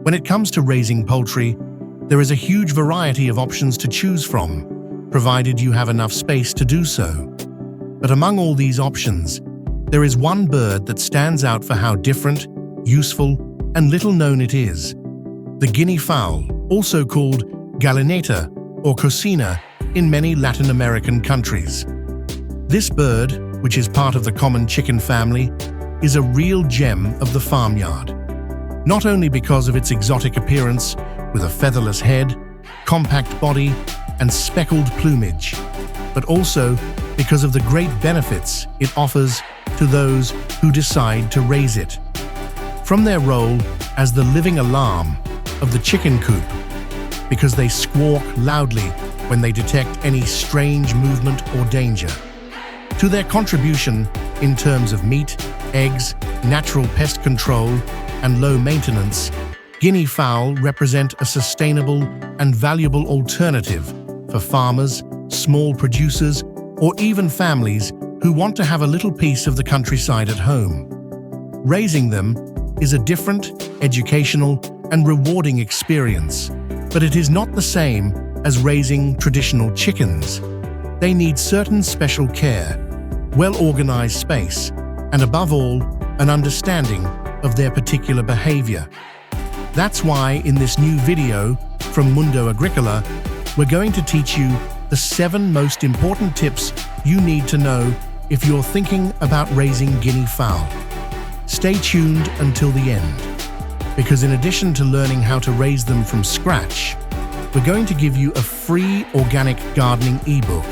When it comes to raising poultry, there is a huge variety of options to choose from, provided you have enough space to do so. But among all these options, there is one bird that stands out for how different, useful, and little known it is. The guinea fowl, also called gallineta or cocina in many Latin American countries. This bird, which is part of the common chicken family, is a real gem of the farmyard. Not only because of its exotic appearance with a featherless head, compact body, and speckled plumage, but also because of the great benefits it offers to those who decide to raise it. From their role as the living alarm of the chicken coop, because they squawk loudly when they detect any strange movement or danger, to their contribution in terms of meat, eggs, natural pest control, and low maintenance, guinea fowl represent a sustainable and valuable alternative for farmers, small producers, or even families who want to have a little piece of the countryside at home. Raising them is a different, educational, and rewarding experience, but it is not the same as raising traditional chickens. They need certain special care, well-organized space, and above all, an understanding of their particular behavior. That's why in this new video from Mundo Agricola, we're going to teach you the 7 most important tips you need to know if you're thinking about raising guinea fowl. Stay tuned until the end, because in addition to learning how to raise them from scratch, we're going to give you a free organic gardening ebook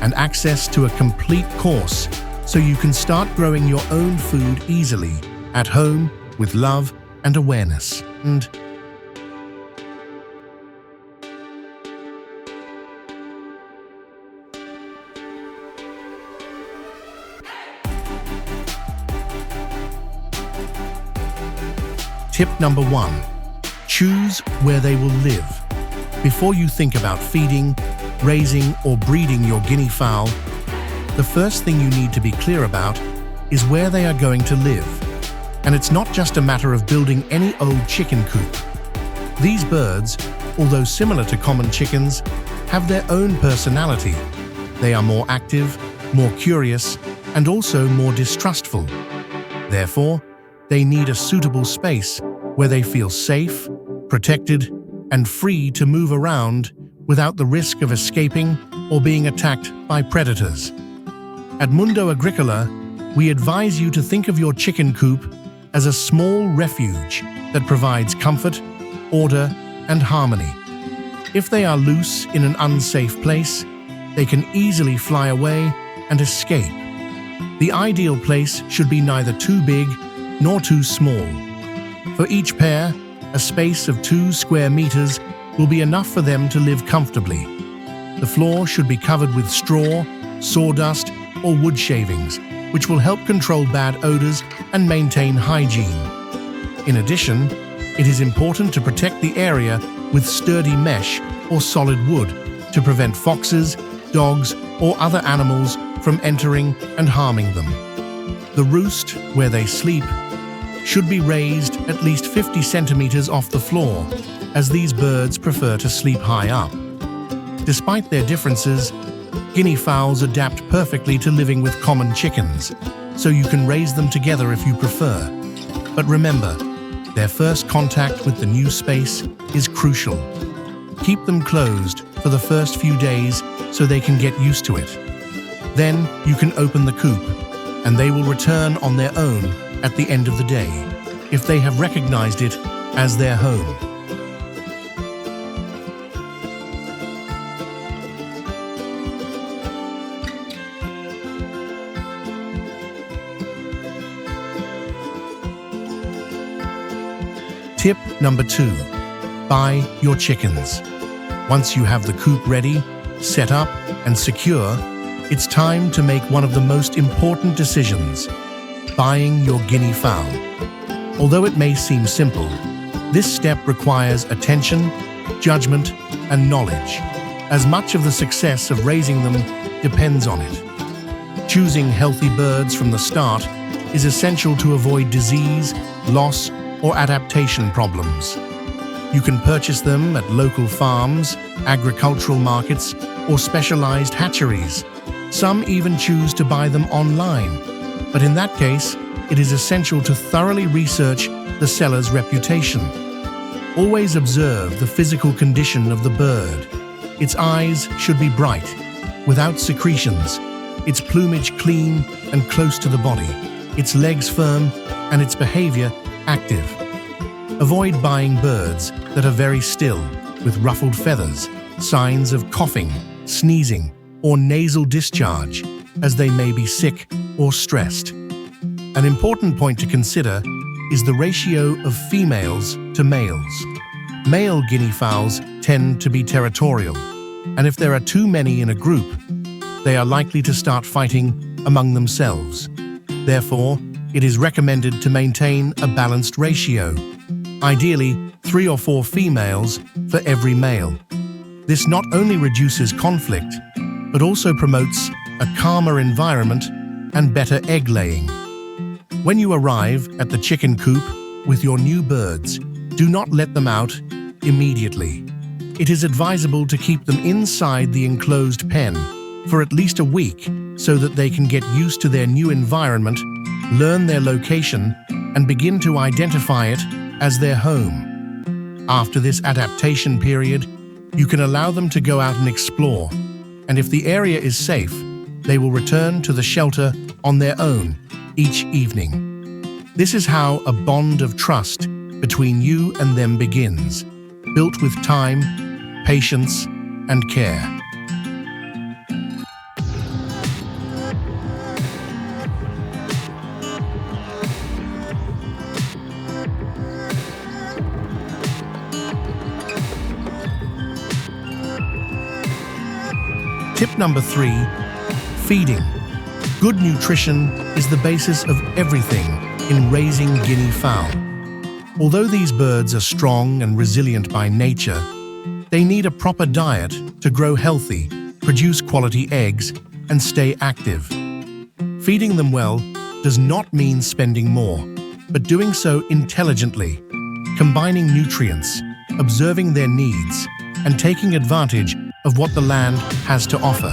and access to a complete course so you can start growing your own food easily at home with love and awareness. And tip number 1, choose where they will live. Before you think about feeding, raising, or breeding your guinea fowl, the first thing you need to be clear about is where they are going to live. And it's not just a matter of building any old chicken coop. These birds, although similar to common chickens, have their own personality. They are more active, more curious, and also more distrustful. Therefore, they need a suitable space where they feel safe, protected, and free to move around without the risk of escaping or being attacked by predators. At Mundo Agricola, we advise you to think of your chicken coop as a small refuge that provides comfort, order, and harmony. If they are loose in an unsafe place, they can easily fly away and escape. The ideal place should be neither too big nor too small. For each pair, a space of 2 square meters will be enough for them to live comfortably. The floor should be covered with straw, sawdust, or wood shavings, which will help control bad odors and maintain hygiene. In addition, it is important to protect the area with sturdy mesh or solid wood to prevent foxes, dogs, or other animals from entering and harming them. The roost, where they sleep, should be raised at least 50 centimeters off the floor, as these birds prefer to sleep high up. Despite their differences, guinea fowls adapt perfectly to living with common chickens, so you can raise them together if you prefer. But remember, their first contact with the new space is crucial. Keep them closed for the first few days so they can get used to it. Then you can open the coop, and they will return on their own at the end of the day, if they have recognized it as their home. Tip number 2, buy your chickens. Once you have the coop ready, set up, and secure, it's time to make one of the most important decisions: buying your guinea fowl. Although it may seem simple, this step requires attention, judgment, and knowledge, as much of the success of raising them depends on it. Choosing healthy birds from the start is essential to avoid disease, loss, or adaptation problems. You can purchase them at local farms, agricultural markets, or specialized hatcheries. Some even choose to buy them online. But in that case, it is essential to thoroughly research the seller's reputation. Always observe the physical condition of the bird. Its eyes should be bright, without secretions, its plumage clean and close to the body, its legs firm, and its behavior active. Avoid buying birds that are very still, with ruffled feathers, signs of coughing, sneezing, or nasal discharge, as they may be sick or stressed. An important point to consider is the ratio of females to males. Male guinea fowls tend to be territorial, and if there are too many in a group, they are likely to start fighting among themselves. Therefore, it is recommended to maintain a balanced ratio, ideally 3 or 4 females for every male. This not only reduces conflict, but also promotes a calmer environment and better egg laying. When you arrive at the chicken coop with your new birds, do not let them out immediately. It is advisable to keep them inside the enclosed pen for at least a week so that they can get used to their new environment, learn their location, and begin to identify it as their home. After this adaptation period, you can allow them to go out and explore, and if the area is safe, they will return to the shelter on their own each evening. This is how a bond of trust between you and them begins, built with time, patience, and care. Tip number 3, feeding. Good nutrition is the basis of everything in raising guinea fowl. Although these birds are strong and resilient by nature, they need a proper diet to grow healthy, produce quality eggs, and stay active. Feeding them well does not mean spending more, but doing so intelligently, combining nutrients, observing their needs, and taking advantage of what the land has to offer.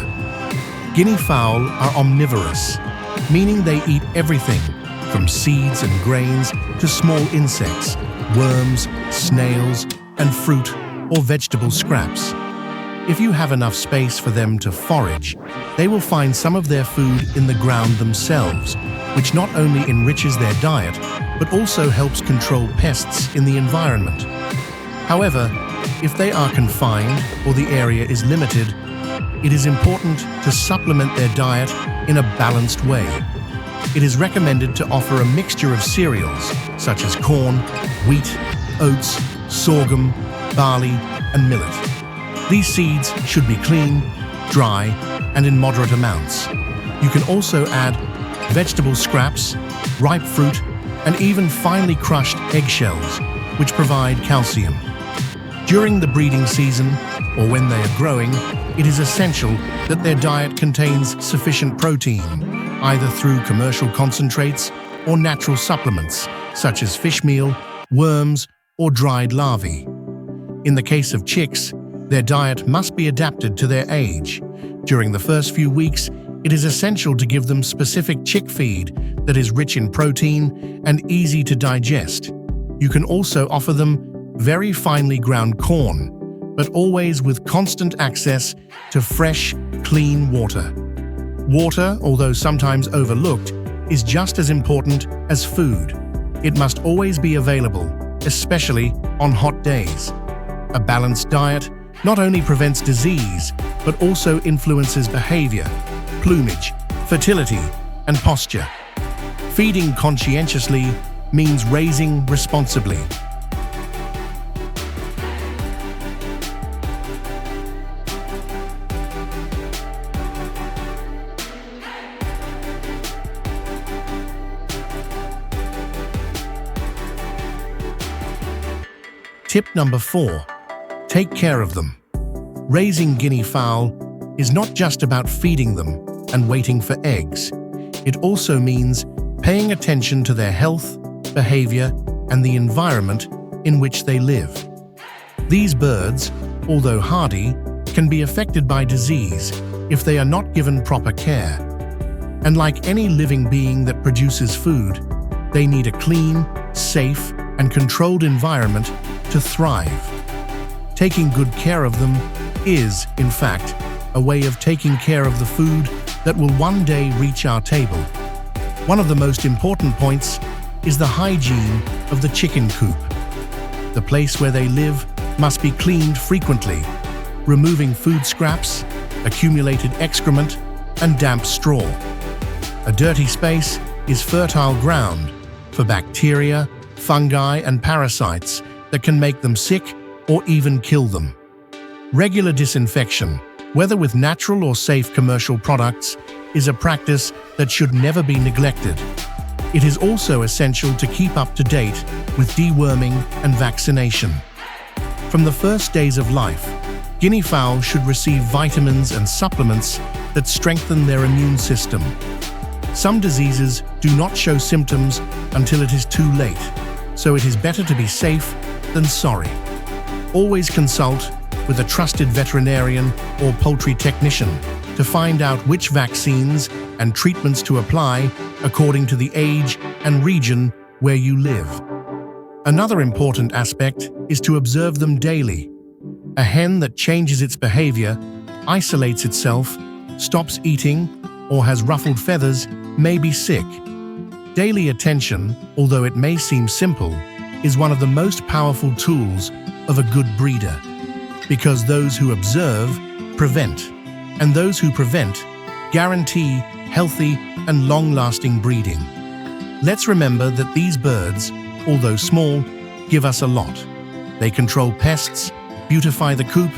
Guinea fowl are omnivorous, meaning they eat everything from seeds and grains to small insects, worms, snails, and fruit or vegetable scraps. If you have enough space for them to forage, they will find some of their food in the ground themselves, which not only enriches their diet, but also helps control pests in the environment. However, if they are confined or the area is limited, it is important to supplement their diet in a balanced way. It is recommended to offer a mixture of cereals such as corn, wheat, oats, sorghum, barley, and millet. These seeds should be clean, dry, and in moderate amounts. You can also add vegetable scraps, ripe fruit, and even finely crushed eggshells, which provide calcium. During the breeding season, or when they are growing, it is essential that their diet contains sufficient protein, either through commercial concentrates or natural supplements, such as fish meal, worms, or dried larvae. In the case of chicks, their diet must be adapted to their age. During the first few weeks, it is essential to give them specific chick feed that is rich in protein and easy to digest. You can also offer them very finely ground corn, but always with constant access to fresh, clean water. Water, although sometimes overlooked, is just as important as food. It must always be available, especially on hot days. A balanced diet not only prevents disease, but also influences behavior, plumage, fertility, and posture. Feeding conscientiously means raising responsibly. Tip number 4, take care of them. Raising guinea fowl is not just about feeding them and waiting for eggs. It also means paying attention to their health, behavior, and the environment in which they live. These birds, although hardy, can be affected by disease if they are not given proper care. And like any living being that produces food, they need a clean, safe, and controlled environment to thrive. Taking good care of them is, in fact, a way of taking care of the food that will one day reach our table. One of the most important points is the hygiene of the chicken coop. The place where they live must be cleaned frequently, removing food scraps, accumulated excrement, and damp straw. A dirty space is fertile ground for bacteria, fungi, and parasites that can make them sick or even kill them. Regular disinfection, whether with natural or safe commercial products, is a practice that should never be neglected. It is also essential to keep up to date with deworming and vaccination. From the first days of life, guinea fowl should receive vitamins and supplements that strengthen their immune system. Some diseases do not show symptoms until it is too late, so it is better to be safe than sorry. Always consult with a trusted veterinarian or poultry technician to find out which vaccines and treatments to apply according to the age and region where you live. Another important aspect is to observe them daily. A hen that changes its behavior, isolates itself, stops eating, or has ruffled feathers may be sick. Daily attention, although it may seem simple, is one of the most powerful tools of a good breeder, because those who observe prevent, and those who prevent guarantee healthy and long-lasting breeding. Let's remember that these birds, although small, give us a lot. They control pests, beautify the coop,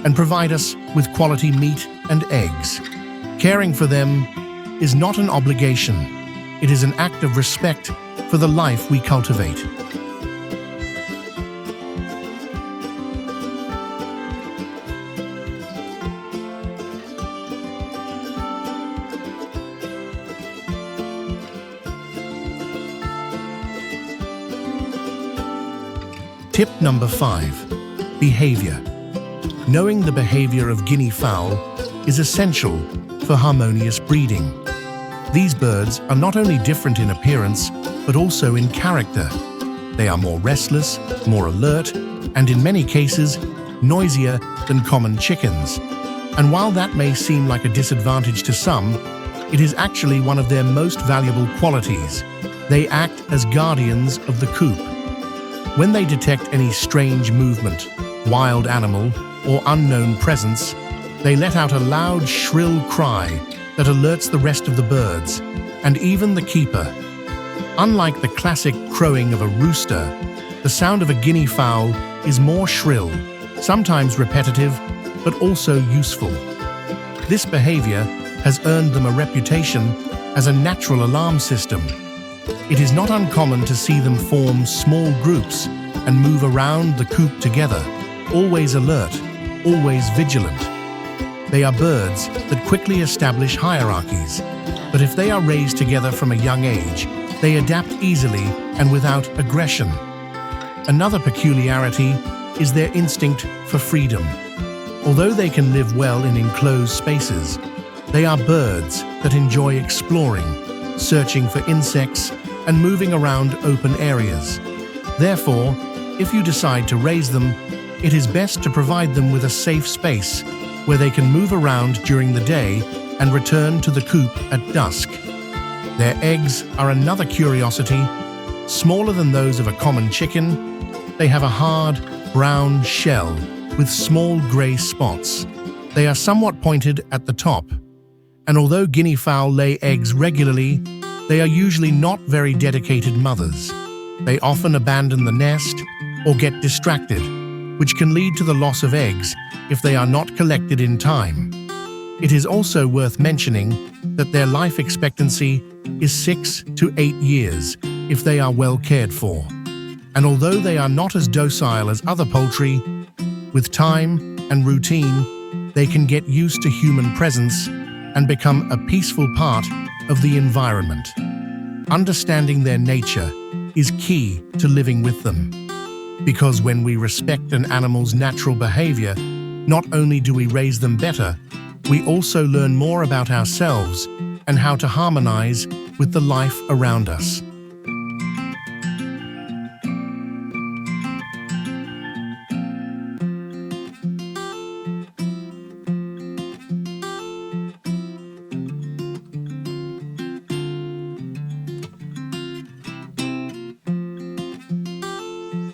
and provide us with quality meat and eggs. Caring for them is not an obligation. It is an act of respect for the life we cultivate. Tip number 5. Behavior. Knowing the behavior of guinea fowl is essential for harmonious breeding. These birds are not only different in appearance, but also in character. They are more restless, more alert, and in many cases, noisier than common chickens. And while that may seem like a disadvantage to some, it is actually one of their most valuable qualities. They act as guardians of the coop. When they detect any strange movement, wild animal, or unknown presence, they let out a loud, shrill cry that alerts the rest of the birds, and even the keeper. Unlike the classic crowing of a rooster, the sound of a guinea fowl is more shrill, sometimes repetitive, but also useful. This behavior has earned them a reputation as a natural alarm system. It is not uncommon to see them form small groups and move around the coop together, always alert, always vigilant. They are birds that quickly establish hierarchies, but if they are raised together from a young age, they adapt easily and without aggression. Another peculiarity is their instinct for freedom. Although they can live well in enclosed spaces, they are birds that enjoy exploring, searching for insects, and moving around open areas. Therefore, if you decide to raise them, it is best to provide them with a safe space where they can move around during the day and return to the coop at dusk. Their eggs are another curiosity. Smaller than those of a common chicken, they have a hard, brown shell with small grey spots. They are somewhat pointed at the top, and although guinea fowl lay eggs regularly, they are usually not very dedicated mothers. They often abandon the nest or get distracted, which can lead to the loss of eggs if they are not collected in time. It is also worth mentioning that their life expectancy is 6 to 8 years if they are well cared for. And although they are not as docile as other poultry, with time and routine, they can get used to human presence and become a peaceful part of the environment. Understanding their nature is key to living with them. Because when we respect an animal's natural behavior, not only do we raise them better, we also learn more about ourselves and how to harmonize with the life around us.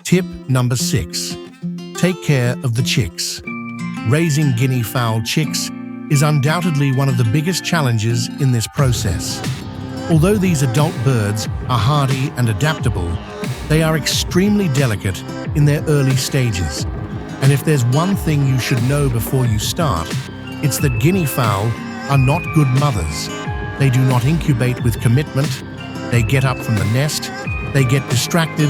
Tip number 6. Take care of the chicks. Raising guinea fowl chicks is undoubtedly one of the biggest challenges in this process. Although these adult birds are hardy and adaptable, they are extremely delicate in their early stages. And if there's one thing you should know before you start, it's that guinea fowl are not good mothers. They do not incubate with commitment, they get up from the nest, they get distracted,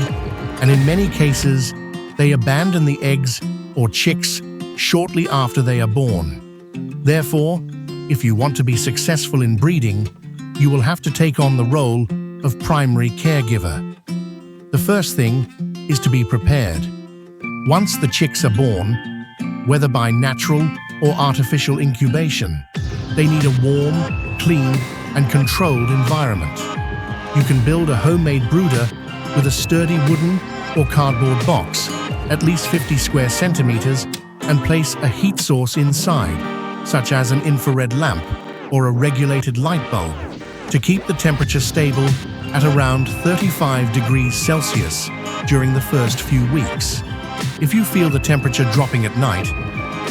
and in many cases, they abandon the eggs or chicks shortly after they are born. Therefore, if you want to be successful in breeding, you will have to take on the role of primary caregiver. The first thing is to be prepared. Once the chicks are born, whether by natural or artificial incubation, they need a warm, clean, and controlled environment. You can build a homemade brooder with a sturdy wooden or cardboard box, at least 50 square centimeters, and place a heat source inside, such as an infrared lamp or a regulated light bulb, to keep the temperature stable at around 35 degrees Celsius during the first few weeks. If you feel the temperature dropping at night,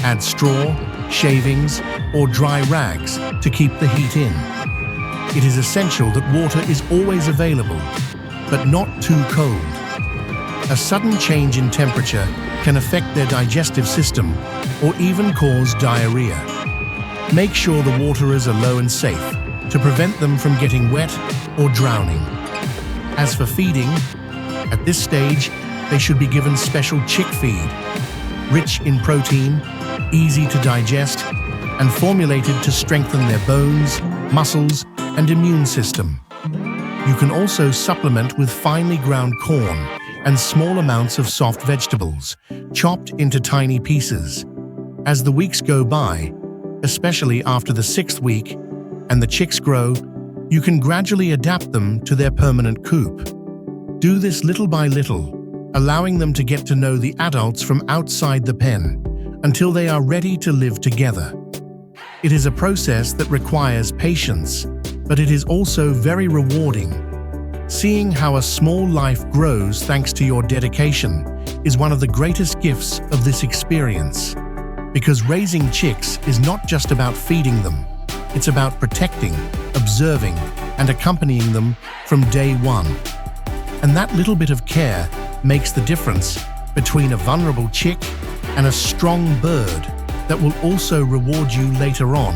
add straw, shavings, or dry rags to keep the heat in. It is essential that water is always available, but not too cold. A sudden change in temperature can affect their digestive system or even cause diarrhea. Make sure the waterers are low and safe to prevent them from getting wet or drowning. As for feeding, at this stage, they should be given special chick feed, rich in protein, easy to digest, and formulated to strengthen their bones, muscles, and immune system. You can also supplement with finely ground corn and small amounts of soft vegetables, chopped into tiny pieces. As the weeks go by, especially after the 6th week, and the chicks grow, you can gradually adapt them to their permanent coop. Do this little by little, allowing them to get to know the adults from outside the pen until they are ready to live together. It is a process that requires patience, but it is also very rewarding. Seeing how a small life grows thanks to your dedication is one of the greatest gifts of this experience. Because raising chicks is not just about feeding them, it's about protecting, observing, and accompanying them from day one. And that little bit of care makes the difference between a vulnerable chick and a strong bird that will also reward you later on.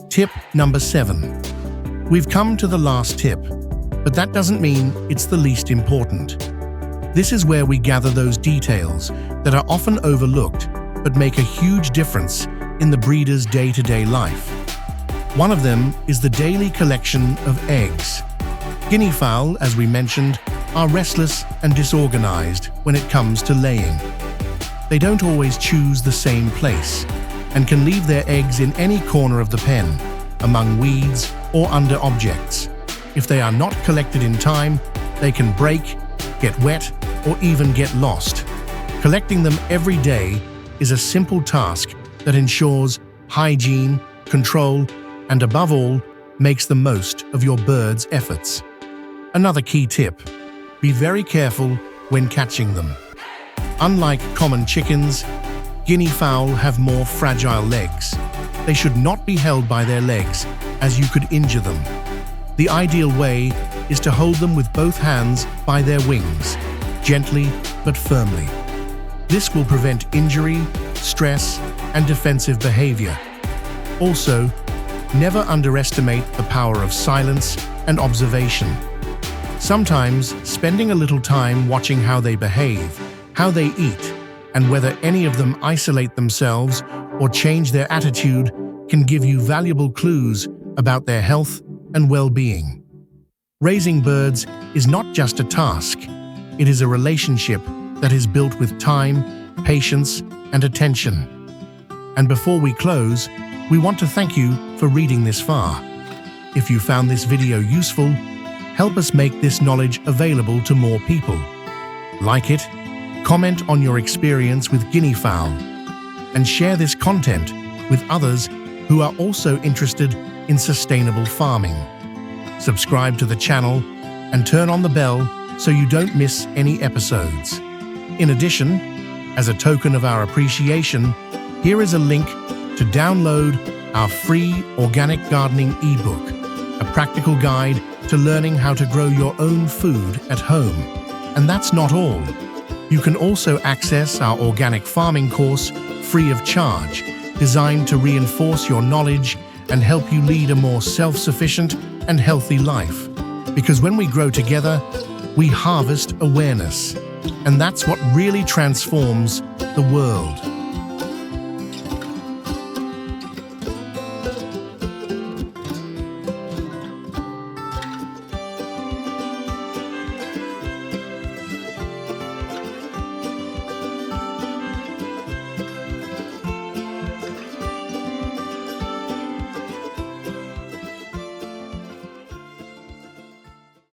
Tip number 7. We've come to the last tip, but that doesn't mean it's the least important. This is where we gather those details that are often overlooked but make a huge difference in the breeder's day-to-day life. One of them is the daily collection of eggs. Guinea fowl, as we mentioned, are restless and disorganized when it comes to laying. They don't always choose the same place and can leave their eggs in any corner of the pen, among weeds or under objects. If they are not collected in time, they can break, get wet, or even get lost. Collecting them every day is a simple task that ensures hygiene, control, and above all, makes the most of your bird's efforts. Another key tip: be very careful when catching them. Unlike common chickens, guinea fowl have more fragile legs. They should not be held by their legs, as you could injure them. The ideal way is to hold them with both hands by their wings, gently but firmly. This will prevent injury, stress, and defensive behavior, Also, never underestimate the power of silence and observation. Sometimes, spending a little time watching how they behave, how they eat, and whether any of them isolate themselves or change their attitude can give you valuable clues about their health and well-being. Raising birds is not just a task, it is a relationship that is built with time, patience, and attention. And before we close, we want to thank you for reading this far. If you found this video useful, help us make this knowledge available to more people. Like it, comment on your experience with guinea fowl, and share this content with others who are also interested in sustainable farming. Subscribe to the channel and turn on the bell so you don't miss any episodes. In addition, as a token of our appreciation, here is a link to download our free organic gardening ebook, a practical guide to learning how to grow your own food at home. And that's not all. You can also access our organic farming course free of charge, designed to reinforce your knowledge and help you lead a more self-sufficient and healthy life. Because when we grow together, we harvest awareness. And that's what really transforms the world.